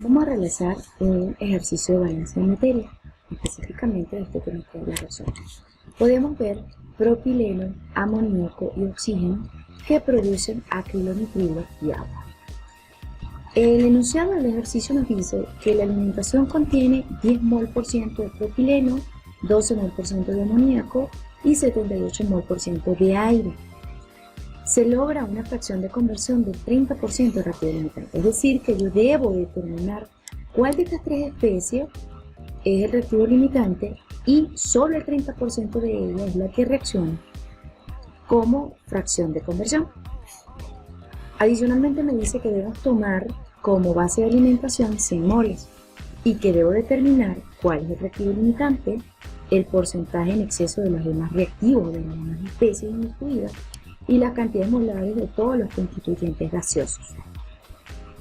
Vamos a realizar un ejercicio de balance de materia, específicamente de este tema que es la reacción. Podemos ver propileno, amoníaco y oxígeno que producen acrilonitrilo y agua. El enunciado del ejercicio nos dice que la alimentación contiene 10 mol% de propileno, 12 mol% de amoníaco y 78 mol% de aire. Se logra una fracción de conversión del 30% de reactivo limitante, es decir, que yo debo determinar cuál de estas tres especies es el reactivo limitante y solo el 30% de ella es la que reacciona como fracción de conversión. Adicionalmente me dice que debo tomar como base de alimentación 100 moles y que debo determinar cuál es el reactivo limitante, el porcentaje en exceso de los demás reactivos de las demás especies incluidas y las cantidades molares de todos los constituyentes gaseosos.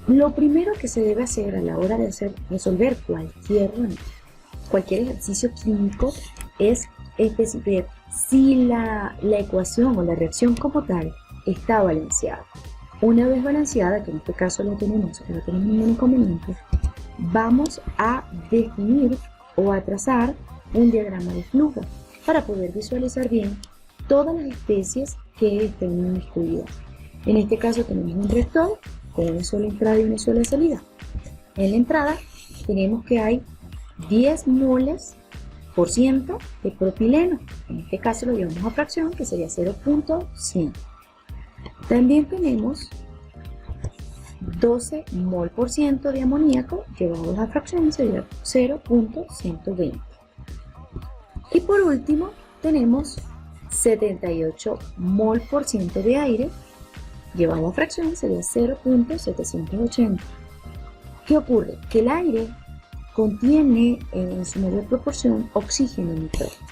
Lo primero que se debe hacer a la hora de resolver cualquier ejercicio químico es especificar si la ecuación o la reacción como tal está balanceada. Una vez balanceada, que en este caso no tenemos ningún inconveniente, vamos a definir o a trazar un diagrama de flujo para poder visualizar bien todas las especies que estén incluidas. En este caso tenemos un reactor con una sola entrada y una sola salida. En la entrada tenemos que hay 10 moles por ciento de propileno. En este caso lo llevamos a fracción, que sería 0.100. También tenemos 12 mol por ciento de amoníaco llevados a fracción, sería 0.120. Y por último tenemos 78 mol por ciento de aire llevado a fracción, sería 0.780. ¿Qué ocurre? Que el aire contiene en su mayor proporción oxígeno y nitrógeno.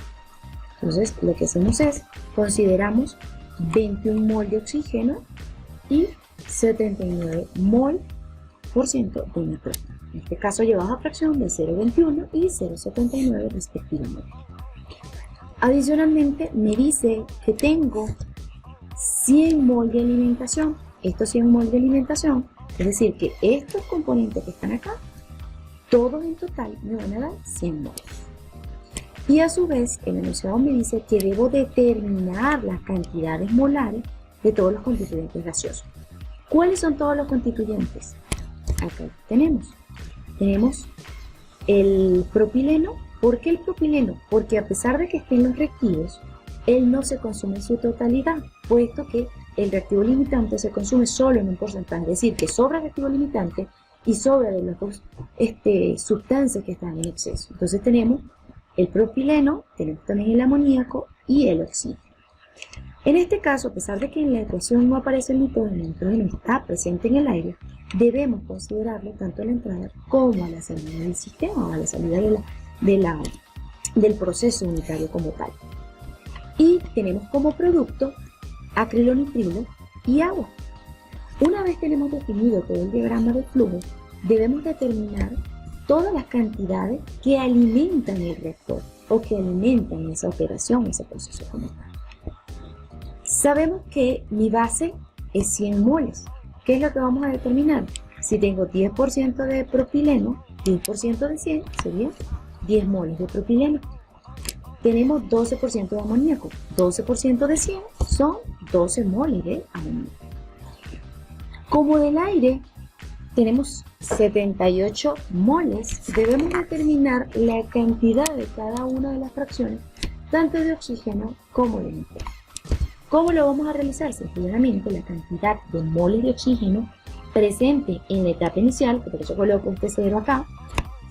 Entonces lo que hacemos es, consideramos 21 mol de oxígeno y 79 mol por ciento de nitrógeno. En este caso llevado a fracción de 0.21 y 0.79 respectivamente. Adicionalmente me dice que tengo 100 mol de alimentación. Estos 100 mol de alimentación, es decir, que estos componentes que están acá, todos en total me van a dar 100 mol. Y a su vez, el enunciado me dice que debo determinar las cantidades molares de todos los constituyentes gaseosos. ¿Cuáles son todos los constituyentes? Acá tenemos el propileno. ¿Por qué el propileno? Porque a pesar de que estén los reactivos, él no se consume en su totalidad, puesto que el reactivo limitante se consume solo en un porcentaje, es decir, que sobra el reactivo limitante y sobra de las dos sustancias que están en exceso. Entonces tenemos el propileno, tenemos también el amoníaco y el oxígeno. En este caso, a pesar de que en la ecuación no aparece el nitrógeno está presente en el aire, debemos considerarlo tanto a la entrada como a la salida del sistema o a la salida del proceso unitario como tal. Y tenemos como producto acrilonitrilo y agua. Una vez tenemos definido todo el diagrama de flujo, debemos determinar todas las cantidades que alimentan el reactor o que alimentan esa operación, ese proceso como tal. Sabemos que mi base es 100 moles. ¿Qué es lo que vamos a determinar? Si tengo 10% de propileno, 10% de 100 sería 10 moles de propileno. Tenemos 12% de amoníaco. 12% de 100 son 12 moles de amoníaco. Como del aire tenemos 78 moles, debemos determinar la cantidad de cada una de las fracciones, tanto de oxígeno como de nitrógeno. ¿Cómo lo vamos a realizar? Sencillamente la cantidad de moles de oxígeno presente en la etapa inicial, por eso coloco este 0 acá,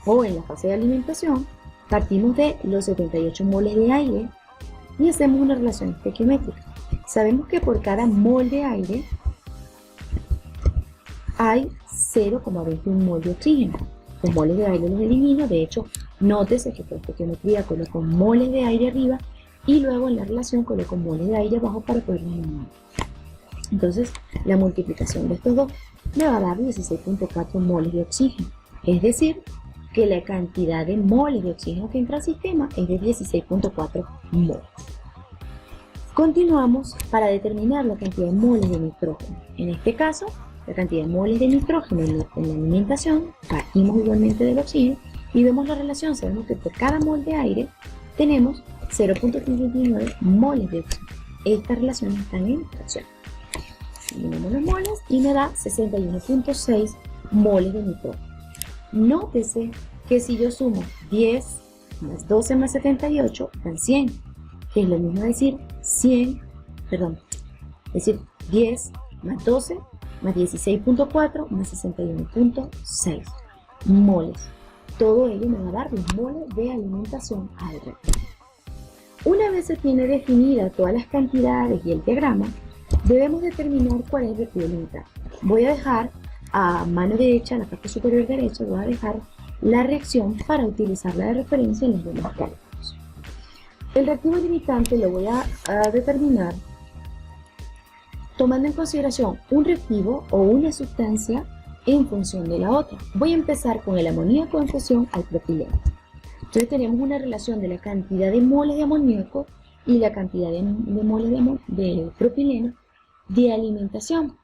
o en la fase de alimentación, partimos de los 78 moles de aire y hacemos una relación estequiométrica. Sabemos que por cada mol de aire hay 0,21 mol de oxígeno. Los moles de aire los elimino, de hecho, nótese que por estequiometría coloco moles de aire arriba y luego en la relación coloco moles de aire abajo para poder eliminar. Entonces, la multiplicación de estos dos me va a dar 16.4 moles de oxígeno, es decir, que la cantidad de moles de oxígeno que entra al sistema es de 16.4 moles. Continuamos para determinar la cantidad de moles de nitrógeno. En este caso, la cantidad de moles de nitrógeno en la alimentación, partimos igualmente del oxígeno y vemos la relación. Sabemos que por cada mol de aire tenemos 0.39 moles de oxígeno. Estas relaciones están en fracción. Eliminamos los moles y me da 61.6 moles de nitrógeno. Nótese que si yo sumo 10 más 12 más 78 dan 100, que es lo mismo decir 10 más 12 más 16.4 más 61.6 moles. Todo ello me va a dar los moles de alimentación al reactor. Una vez se tiene definida todas las cantidades y el diagrama, debemos determinar cuál es el reactivo limitante. Voy a dejar a mano derecha, en la parte superior derecha, voy a dejar la reacción para utilizarla de referencia en los demás cálculos. El reactivo limitante lo voy a determinar tomando en consideración un reactivo o una sustancia en función de la otra. Voy a empezar con el amoníaco en función al propileno. Entonces tenemos una relación de la cantidad de moles de amoníaco y la cantidad de moles de propileno de alimentación.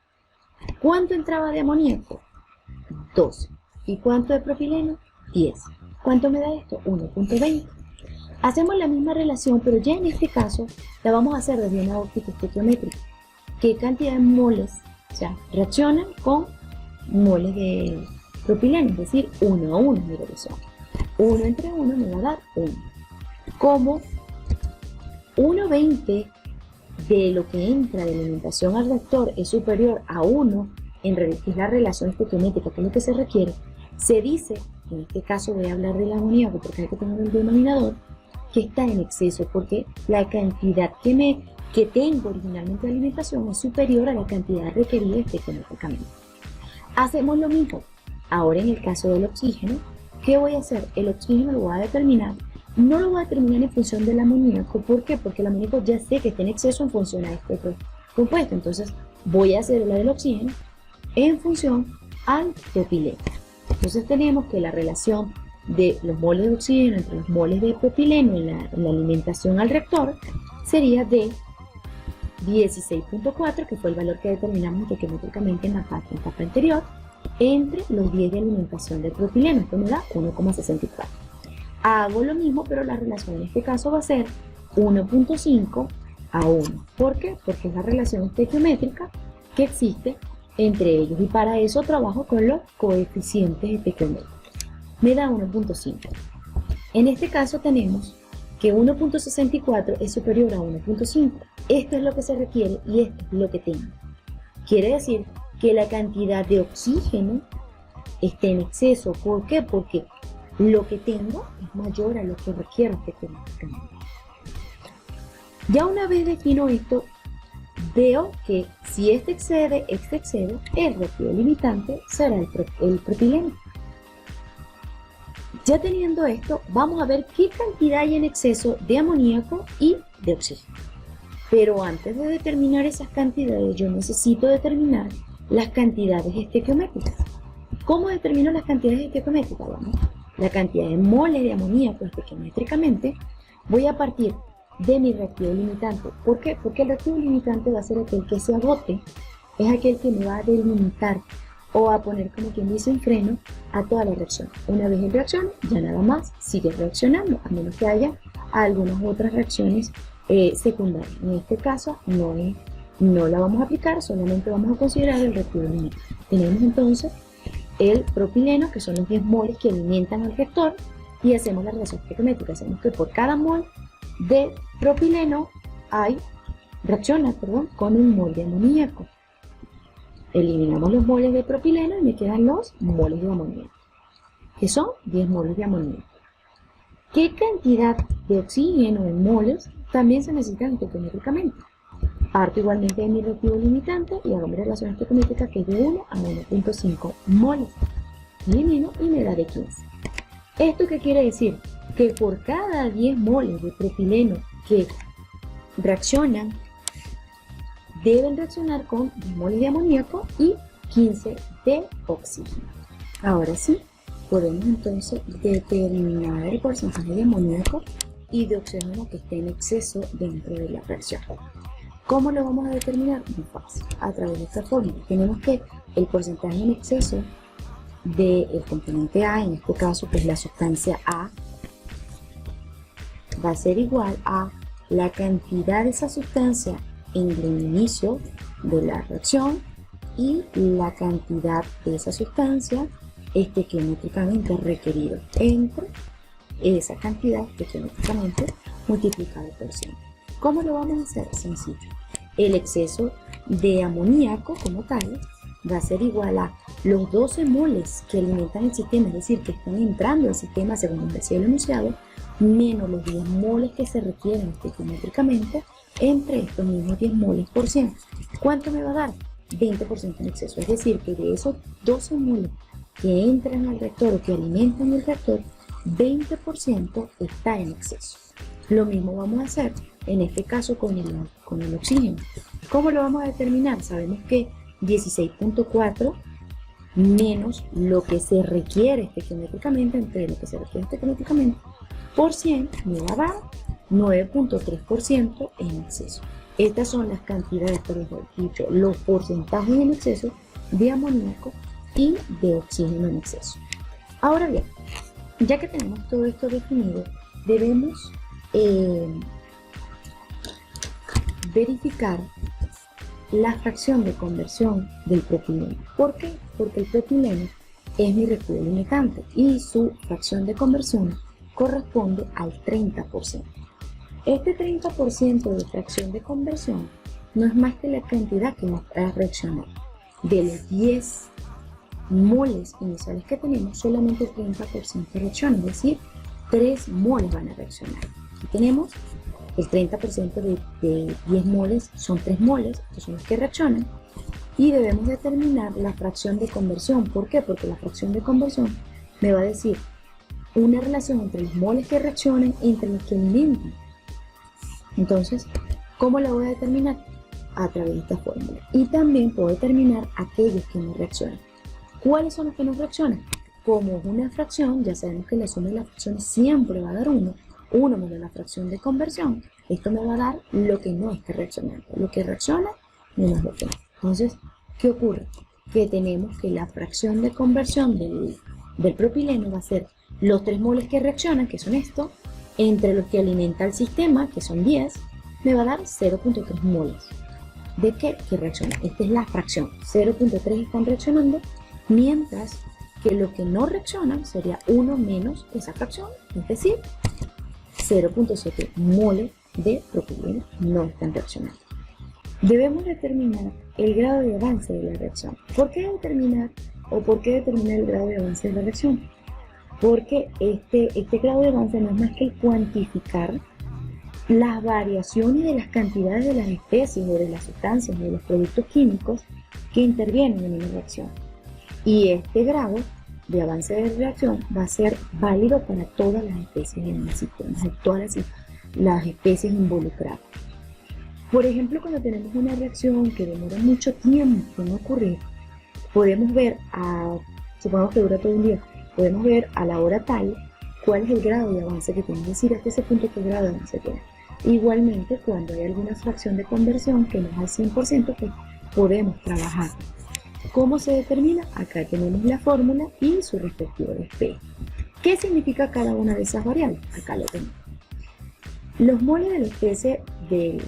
¿Cuánto entraba de amoníaco? 12. ¿Y cuánto de propileno? 10. ¿Cuánto me da esto? 1.20. Hacemos la misma relación, pero ya en este caso la vamos a hacer desde una óptica estequiométrica. ¿Qué cantidad de moles reaccionan con moles de propileno? Es decir, 1 a 1 mi relación. 1 entre 1 me va a dar 1. Como 1.20 de lo que entra de alimentación al reactor es superior a 1, que es la relación estequiométrica, que es lo que se requiere, se dice, en este caso voy a hablar del amoníaco porque hay que tener el denominador, que está en exceso porque la cantidad que tengo originalmente de alimentación es superior a la cantidad requerida estequiométricamente. Hacemos lo mismo ahora en el caso del oxígeno. ¿Qué voy a hacer? El oxígeno lo voy a determinar. No lo voy a determinar en función del amoníaco. ¿Por qué? Porque el amoníaco ya sé que está en exceso en función a este compuesto. Entonces voy a hacer la del oxígeno en función al propileno. Entonces tenemos que la relación de los moles de oxígeno entre los moles de propileno en la alimentación al reactor sería de 16.4, que fue el valor que determinamos estequiométricamente en la etapa anterior, entre los 10 de alimentación del propileno. Esto me da 1,64. Hago lo mismo, pero la relación en este caso va a ser 1.5 a 1. ¿Por qué? Porque es la relación estequiométrica que existe entre ellos, y para eso trabajo con los coeficientes estequiométricos. Me da 1.5. En este caso tenemos que 1.64 es superior a 1.5. Esto es lo que se requiere y esto es lo que tengo. Quiere decir que la cantidad de oxígeno está en exceso. ¿Por qué? Porque lo que tengo es mayor a lo que requiero estequiométricamente. Ya una vez defino esto, veo que si este excede, el reactivo limitante será el propileno. Ya teniendo esto, vamos a ver qué cantidad hay en exceso de amoníaco y de oxígeno. Pero antes de determinar esas cantidades, yo necesito determinar las cantidades estequiométricas. ¿Cómo determino las cantidades estequiométricas? Bueno, la cantidad de moles de amoníaco estequiométricamente voy a partir de mi reactivo limitante. ¿Por qué? Porque el reactivo limitante va a ser aquel que se agote, es aquel que me va a delimitar o a poner, como quien dice, un freno a toda la reacción. Una vez en reacción, ya nada más sigue reaccionando, a menos que haya algunas otras reacciones secundarias. En este caso no la vamos a aplicar, solamente vamos a considerar el reactivo limitante. Tenemos entonces el propileno, que son los 10 moles que alimentan al reactor, y hacemos la relación estequiométrica. Hacemos que por cada mol de propileno reacciona con un mol de amoníaco. Eliminamos los moles de propileno y me quedan los moles de amoníaco, que son 10 moles de amoníaco. ¿Qué cantidad de oxígeno en moles también se necesitan estequiométricamente? Parto igualmente de mi reactivo limitante y hago mi relación estequiométrica, que es de 1 a 1.5 moles. Elimino y me da de 15. ¿Esto qué quiere decir? Que por cada 10 moles de propileno que reaccionan, deben reaccionar con 10 moles de amoníaco y 15 de oxígeno. Ahora sí, podemos entonces determinar el porcentaje de amoníaco y de oxígeno que esté en exceso dentro de la reacción. ¿Cómo lo vamos a determinar? Muy fácil, a través de esta fórmula. Tenemos que el porcentaje en exceso del componente A, en este caso pues la sustancia A, va a ser igual a la cantidad de esa sustancia en el inicio de la reacción y la cantidad de esa sustancia estequiométricamente requerido entre esa cantidad estequiométricamente multiplicado por 100. ¿Cómo lo vamos a hacer? Sencillo. El exceso de amoníaco como tal va a ser igual a los 12 moles que alimentan el sistema, es decir, que están entrando al sistema según decía el enunciado, menos los 10 moles que se requieren estequiométricamente entre estos mismos 10 moles por 100. ¿Cuánto me va a dar? 20% en exceso, es decir, que de esos 12 moles que entran al reactor o que alimentan el reactor, 20% está en exceso. Lo mismo vamos a hacer en este caso con el oxígeno. ¿Cómo lo vamos a determinar? Sabemos que 16.4 menos lo que se requiere estequiométricamente, entre lo que se requiere estequiométricamente, por 100 me va a dar 9.3% en exceso. Estas son las cantidades, pero mejor dicho, los porcentajes en exceso de amoníaco y de oxígeno en exceso. Ahora bien, ya que tenemos todo esto definido, debemos verificar la fracción de conversión del propileno. ¿Por qué? Porque el propileno es mi reactivo limitante y su fracción de conversión corresponde al 30%. Este 30% de fracción de conversión no es más que la cantidad que nos va a reaccionar. De los 10 moles iniciales que tenemos, solamente el 30% reacciona, es decir, 3 moles van a reaccionar. Aquí tenemos el 30% de 10 moles, son 3 moles, estos son los que reaccionan, y debemos determinar la fracción de conversión. ¿Por qué? Porque la fracción de conversión me va a decir una relación entre los moles que reaccionan entre los que alimentan. Entonces, ¿cómo la voy a determinar? A través de esta fórmula. Y también puedo determinar aquellos que no reaccionan. ¿Cuáles son los que no reaccionan? Como es una fracción, ya sabemos que la suma de las fracciones siempre va a dar 1. 1 menos la fracción de conversión. Esto me va a dar lo que no está reaccionando. Lo que reacciona menos lo que no. Entonces, ¿qué ocurre? Que tenemos que la fracción de conversión del propileno va a ser los 3 moles que reaccionan, que son esto, entre los que alimenta el sistema, que son 10, me va a dar 0.3 moles. ¿De qué? Que reacciona. Esta es la fracción. 0.3 están reaccionando, mientras que lo que no reaccionan sería 1 menos esa fracción, es decir, 0.7 moles de propileno no están reaccionando. Debemos determinar el grado de avance de la reacción. ¿Por qué determinar el grado de avance de la reacción? Porque este grado de avance no es más que el cuantificar las variaciones de las cantidades de las especies o de las sustancias o de los productos químicos que intervienen en una reacción. Y este grado de avance de reacción va a ser válido para todas las especies en el sistema, todas las especies involucradas. Por ejemplo, cuando tenemos una reacción que demora mucho tiempo en ocurrir, podemos ver, supongamos que dura todo un día, podemos ver a la hora tal cuál es el grado de avance que tiene, es decir, hasta ese punto qué grado de avance tiene. Igualmente, cuando hay alguna fracción de conversión que no es al 100%, pues podemos trabajar. ¿Cómo se determina? Acá tenemos la fórmula y su respectivo despegue. ¿Qué significa cada una de esas variables? Acá lo tenemos. Los moles de la especie del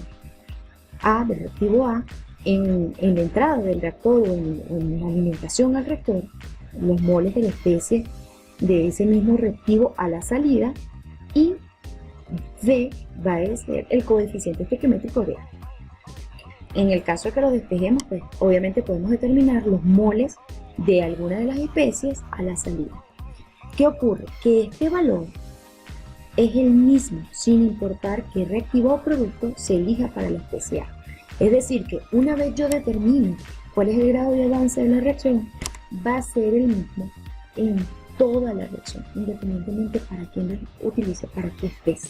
reactivo A, en la entrada del reactor o en la alimentación al reactor, los moles de la especie de ese mismo reactivo a la salida, y V va a ser el coeficiente estequiométrico de A. En el caso de que lo despejemos, pues obviamente podemos determinar los moles de alguna de las especies a la salida. ¿Qué ocurre? Que este valor es el mismo sin importar qué reactivo o producto se elija para la especie A. Es decir, que una vez yo determine cuál es el grado de avance de la reacción, va a ser el mismo en toda la reacción, independientemente para quién la utilice, para qué especie.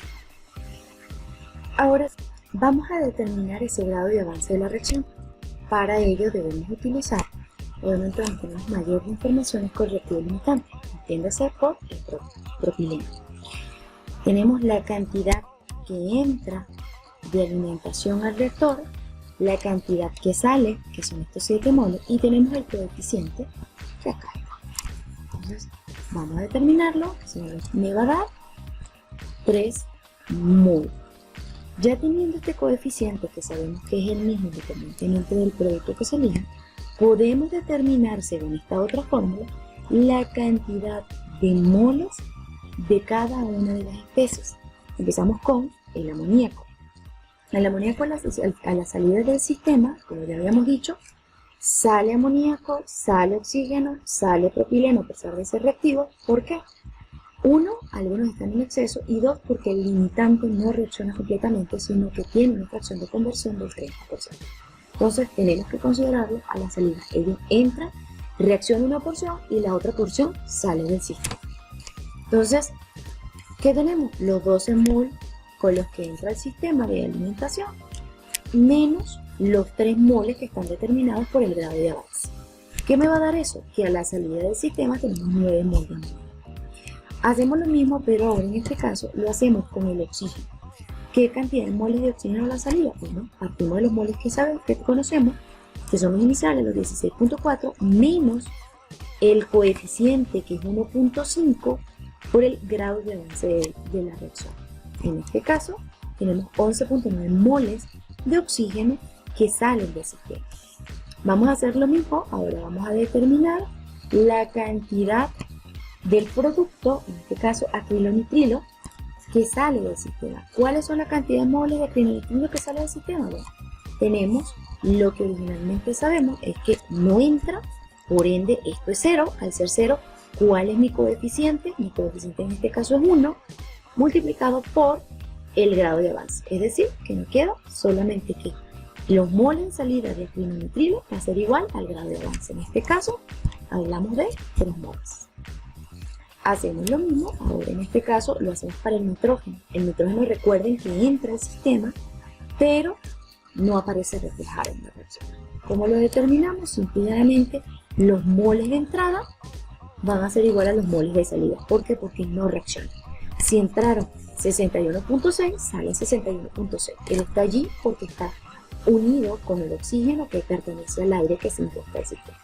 Ahora vamos a determinar ese grado de avance de la reacción. Para ello debemos utilizar, obviamente donde tenemos mayor información, con el reactivo limitante, entiéndase por el propileno. Tenemos la cantidad que entra de alimentación al reactor la cantidad que sale, que son estos 7 moles, y tenemos el coeficiente que acá está. Entonces, vamos a determinarlo, me va a dar 3 moles. Ya teniendo este coeficiente, que sabemos que es el mismo independientemente del producto que se elija, podemos determinar, según esta otra fórmula, la cantidad de moles de cada una de las especies. Empezamos con el amoníaco. El amoníaco a la salida del sistema, como ya habíamos dicho, sale amoníaco, sale oxígeno, sale propileno a pesar de ser reactivo. ¿Por qué? 1, algunos están en exceso, y 2, porque el limitante no reacciona completamente, sino que tiene una fracción de conversión del 30%. Entonces tenemos que considerarlo a la salida. Ellos entran, reacciona una porción y la otra porción sale del sistema. Entonces, ¿qué tenemos? Los 12 mol con los que entra el sistema de alimentación, menos los 3 moles que están determinados por el grado de avance. ¿Qué me va a dar eso? Que a la salida del sistema tenemos 9 moles de amonio. Hacemos lo mismo, pero ahora en este caso lo hacemos con el oxígeno. ¿Qué cantidad de moles de oxígeno a la salida? Bueno, partimos de los moles que sabemos, que conocemos, que son los iniciales, los 16.4, menos el coeficiente, que es 1.5, por el grado de avance de la reacción. En este caso, tenemos 11.9 moles de oxígeno que salen del sistema. Vamos a hacer lo mismo, ahora vamos a determinar la cantidad del producto, en este caso acrilonitrilo, que sale del sistema. ¿Cuáles son la cantidad de moles de acrilonitrilo que sale del sistema? Bueno, tenemos lo que originalmente sabemos, es que no entra, por ende esto es 0. Al ser 0, ¿cuál es mi coeficiente? Mi coeficiente en este caso es 1, multiplicado por el grado de avance. Es decir, que no queda solamente que los moles en salida de acrilonitrilo va a ser igual al grado de avance. En este caso, hablamos de 3 moles. Hacemos lo mismo, ahora en este caso lo hacemos para el nitrógeno. El nitrógeno, recuerden que entra al sistema, pero no aparece reflejado en la reacción. ¿Cómo lo determinamos? Simplemente los moles de entrada van a ser igual a los moles de salida. ¿Por qué? Porque no reaccionan. Si entraron 61.6, sale 61.6. Él está allí porque está unido con el oxígeno que pertenece al aire que se inyecta al sistema.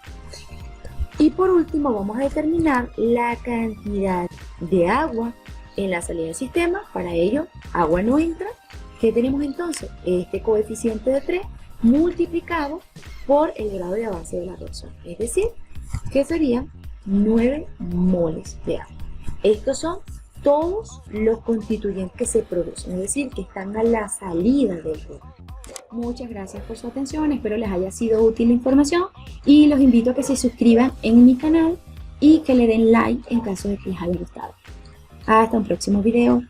Y por último vamos a determinar la cantidad de agua en la salida del sistema. Para ello, agua no entra. ¿Qué tenemos entonces? Este coeficiente de 3 multiplicado por el grado de avance de la reacción. Es decir, que serían 9 moles de agua. Estos son todos los constituyentes que se producen, es decir, que están a la salida del producto. Muchas gracias por su atención, espero les haya sido útil la información y los invito a que se suscriban en mi canal y que le den like en caso de que les haya gustado. Hasta un próximo video.